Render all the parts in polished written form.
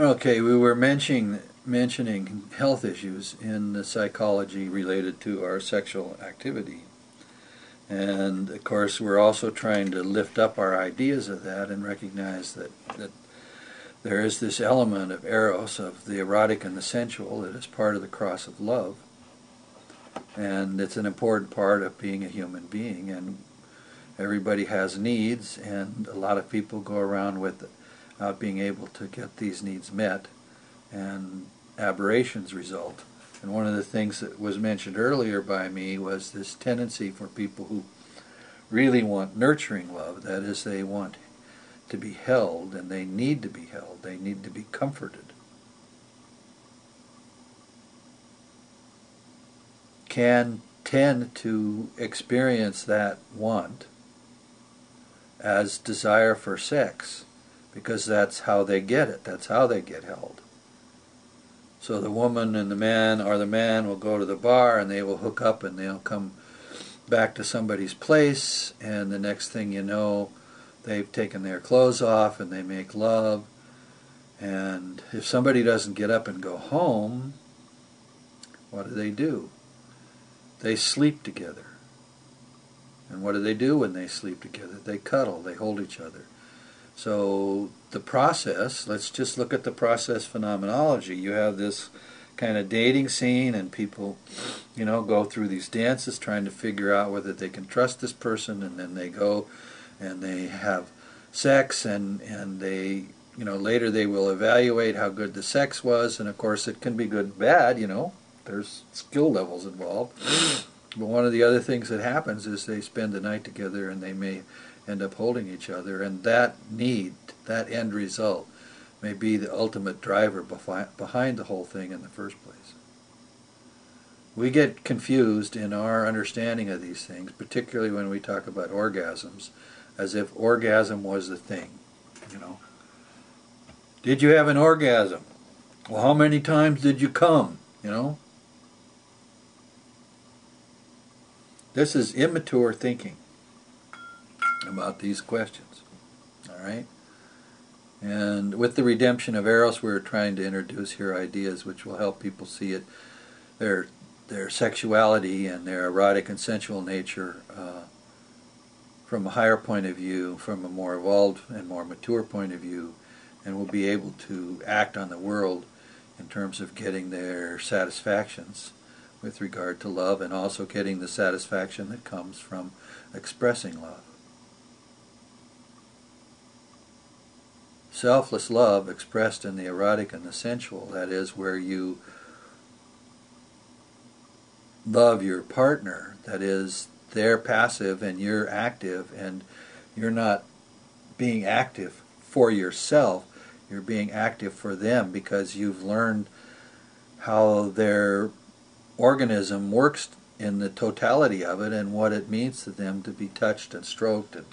Okay, we were mentioning health issues in the psychology related to our sexual activity. And of course, we're also trying to lift up our ideas of that and recognize that there is this element of Eros, of the erotic and the sensual, that is part of the cross of love. And it's an important part of being a human being. And everybody has needs, and a lot of people go around without being able to get these needs met, and aberrations result. And one of the things that was mentioned earlier by me was this tendency for people who really want nurturing love, that is, they want to be held, and they need to be held, they need to be comforted, can tend to experience that want as desire for sex, because that's how they get it, that's how they get held. So the woman and the man, or the man will go to the bar and they will hook up and they'll come back to somebody's place, and the next thing you know, they've taken their clothes off and they make love. And if somebody doesn't get up and go home, what do? They sleep together. And what do when they sleep together? They cuddle, they hold each other. So the process, let's just look at the process phenomenology. You have this kind of dating scene, and people, go through these dances trying to figure out whether they can trust this person, and then they go and they have sex, and they, later they will evaluate how good the sex was, and of course it can be good and bad, there's skill levels involved. But one of the other things that happens is they spend the night together and they may end up holding each other, and that need, that end result, may be the ultimate driver behind the whole thing in the first place. We get confused in our understanding of these things, particularly when we talk about orgasms, as if orgasm was the thing. Did you have an orgasm? Well, how many times did you come? This is immature thinking about these questions. All right? And with the redemption of Eros, we're trying to introduce here ideas which will help people see it, their sexuality and their erotic and sensual nature from a higher point of view, from a more evolved and more mature point of view, and will be able to act on the world in terms of getting their satisfactions with regard to love, and also getting the satisfaction that comes from expressing love. Selfless love expressed in the erotic and the sensual, that is, where you love your partner, that is, they're passive and you're active, and you're not being active for yourself, you're being active for them because you've learned how their organism works in the totality of it, and what it means to them to be touched and stroked, and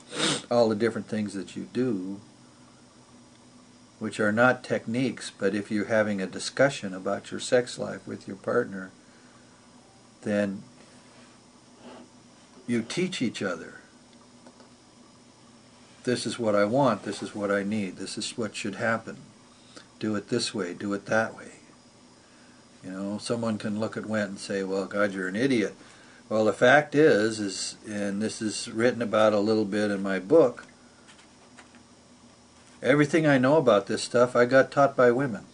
all the different things that you do, which are not techniques, but if you're having a discussion about your sex life with your partner, then you teach each other. This is what I want, this is what I need, this is what should happen. Do it this way, do it that way. Someone can look at Went and say, well, God, you're an idiot. Well, the fact is, and this is written about a little bit in my book, everything I know about this stuff I got taught by women.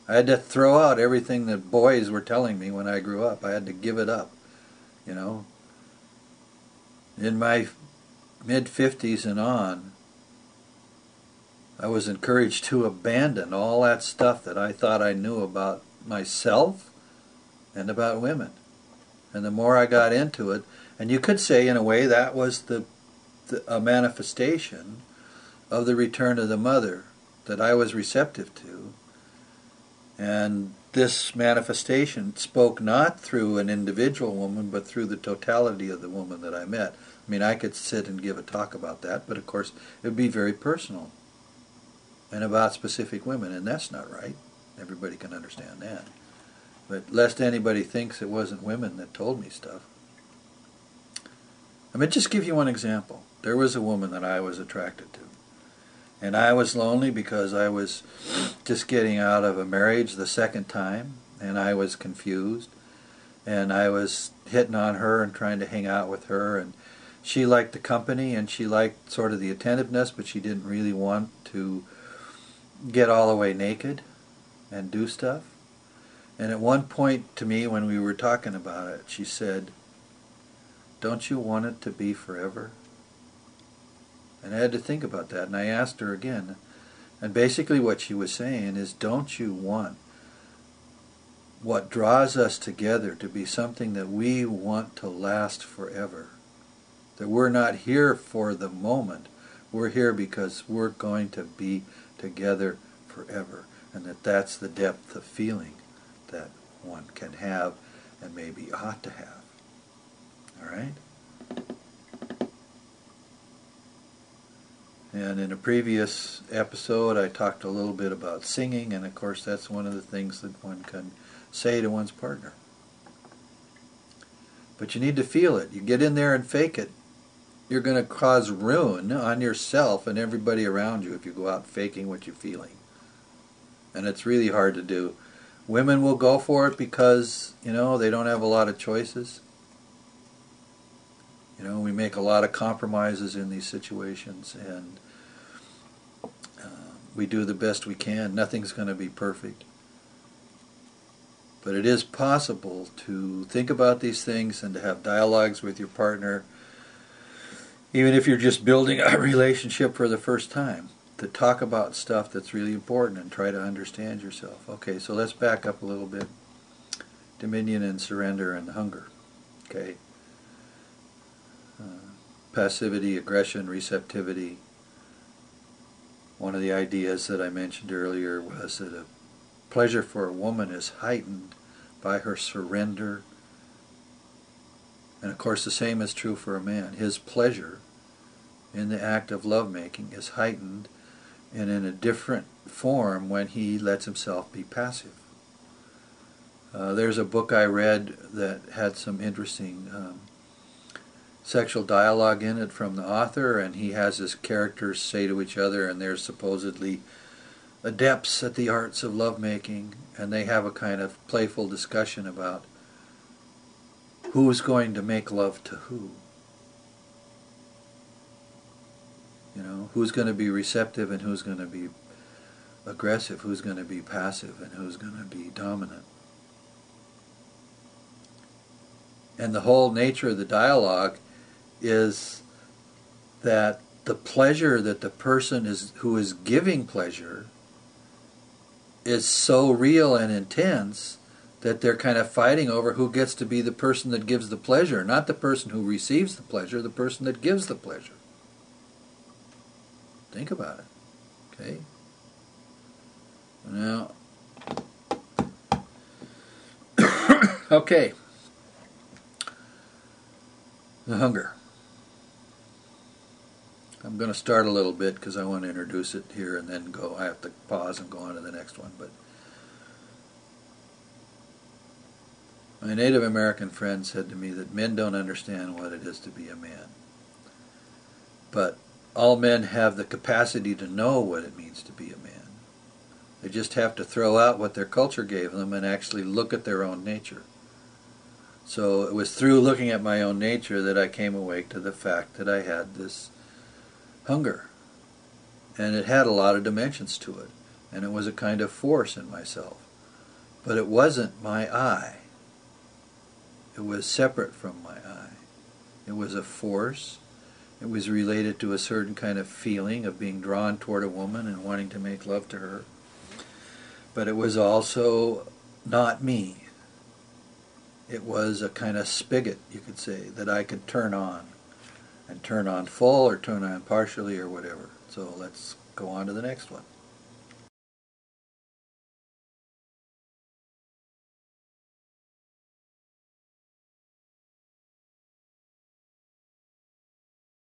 I had to throw out everything that boys were telling me when I grew up. I had to give it up, In my mid-50s and on, I was encouraged to abandon all that stuff that I thought I knew about myself and about women. And the more I got into it, and you could say in a way that was a manifestation of the return of the mother that I was receptive to. And this manifestation spoke not through an individual woman, but through the totality of the woman that I met. I mean, I could sit and give a talk about that, but of course it would be very personal and about specific women, and that's not right. Everybody can understand that. But lest anybody thinks it wasn't women that told me stuff. I mean, just give you one example. There was a woman that I was attracted to, And I was lonely because I was just getting out of a marriage the second time, and I was confused, and I was hitting on her and trying to hang out with her, and she liked the company and she liked sort of the attentiveness, but she didn't really want to get all the way naked and do stuff. And at one point to me, when we were talking about it, she said, "Don't you want it to be forever?" And I had to think about that, and I asked her again. And basically what she was saying is, don't you want what draws us together to be something that we want to last forever? That we're not here for the moment. We're here because we're going to be together forever. And that's the depth of feeling that one can have and maybe ought to have. All right? And in a previous episode, I talked a little bit about singing, and of course that's one of the things that one can say to one's partner. But you need to feel it. You get in there and fake it, you're going to cause ruin on yourself and everybody around you if you go out faking what you're feeling. And it's really hard to do. Women will go for it because, they don't have a lot of choices. We make a lot of compromises in these situations, and we do the best we can. Nothing's going to be perfect. But it is possible to think about these things and to have dialogues with your partner, even if you're just building a relationship for the first time, to talk about stuff that's really important and try to understand yourself. Okay, so let's back up a little bit. Dominion and surrender and hunger. Okay. Passivity, aggression, receptivity. One of the ideas that I mentioned earlier was that a pleasure for a woman is heightened by her surrender. And of course the same is true for a man. His pleasure in the act of lovemaking is heightened and in a different form when he lets himself be passive. There's a book I read that had some interesting sexual dialogue in it from the author, and he has his characters say to each other, and they're supposedly adepts at the arts of lovemaking, and they have a kind of playful discussion about who's going to make love to who. Who's going to be receptive and who's going to be aggressive, who's going to be passive and who's going to be dominant. And the whole nature of the dialogue is that the pleasure that the person who is giving pleasure is so real and intense that they're kind of fighting over who gets to be the person that gives the pleasure, not the person who receives the pleasure, the person that gives the pleasure. Think about it. Okay? Now, okay. The hunger. I'm going to start a little bit because I want to introduce it here and then go. I have to pause and go on to the next one. But my Native American friend said to me that men don't understand what it is to be a man. But all men have the capacity to know what it means to be a man. They just have to throw out what their culture gave them and actually look at their own nature. So it was through looking at my own nature that I came awake to the fact that I had this hunger. And it had a lot of dimensions to it. And it was a kind of force in myself. But it wasn't my I. It was separate from my I. It was a force. It was related to a certain kind of feeling of being drawn toward a woman and wanting to make love to her. But it was also not me. It was a kind of spigot, you could say, that I could turn on. And turn on full or turn on partially or whatever. So let's go on to the next one.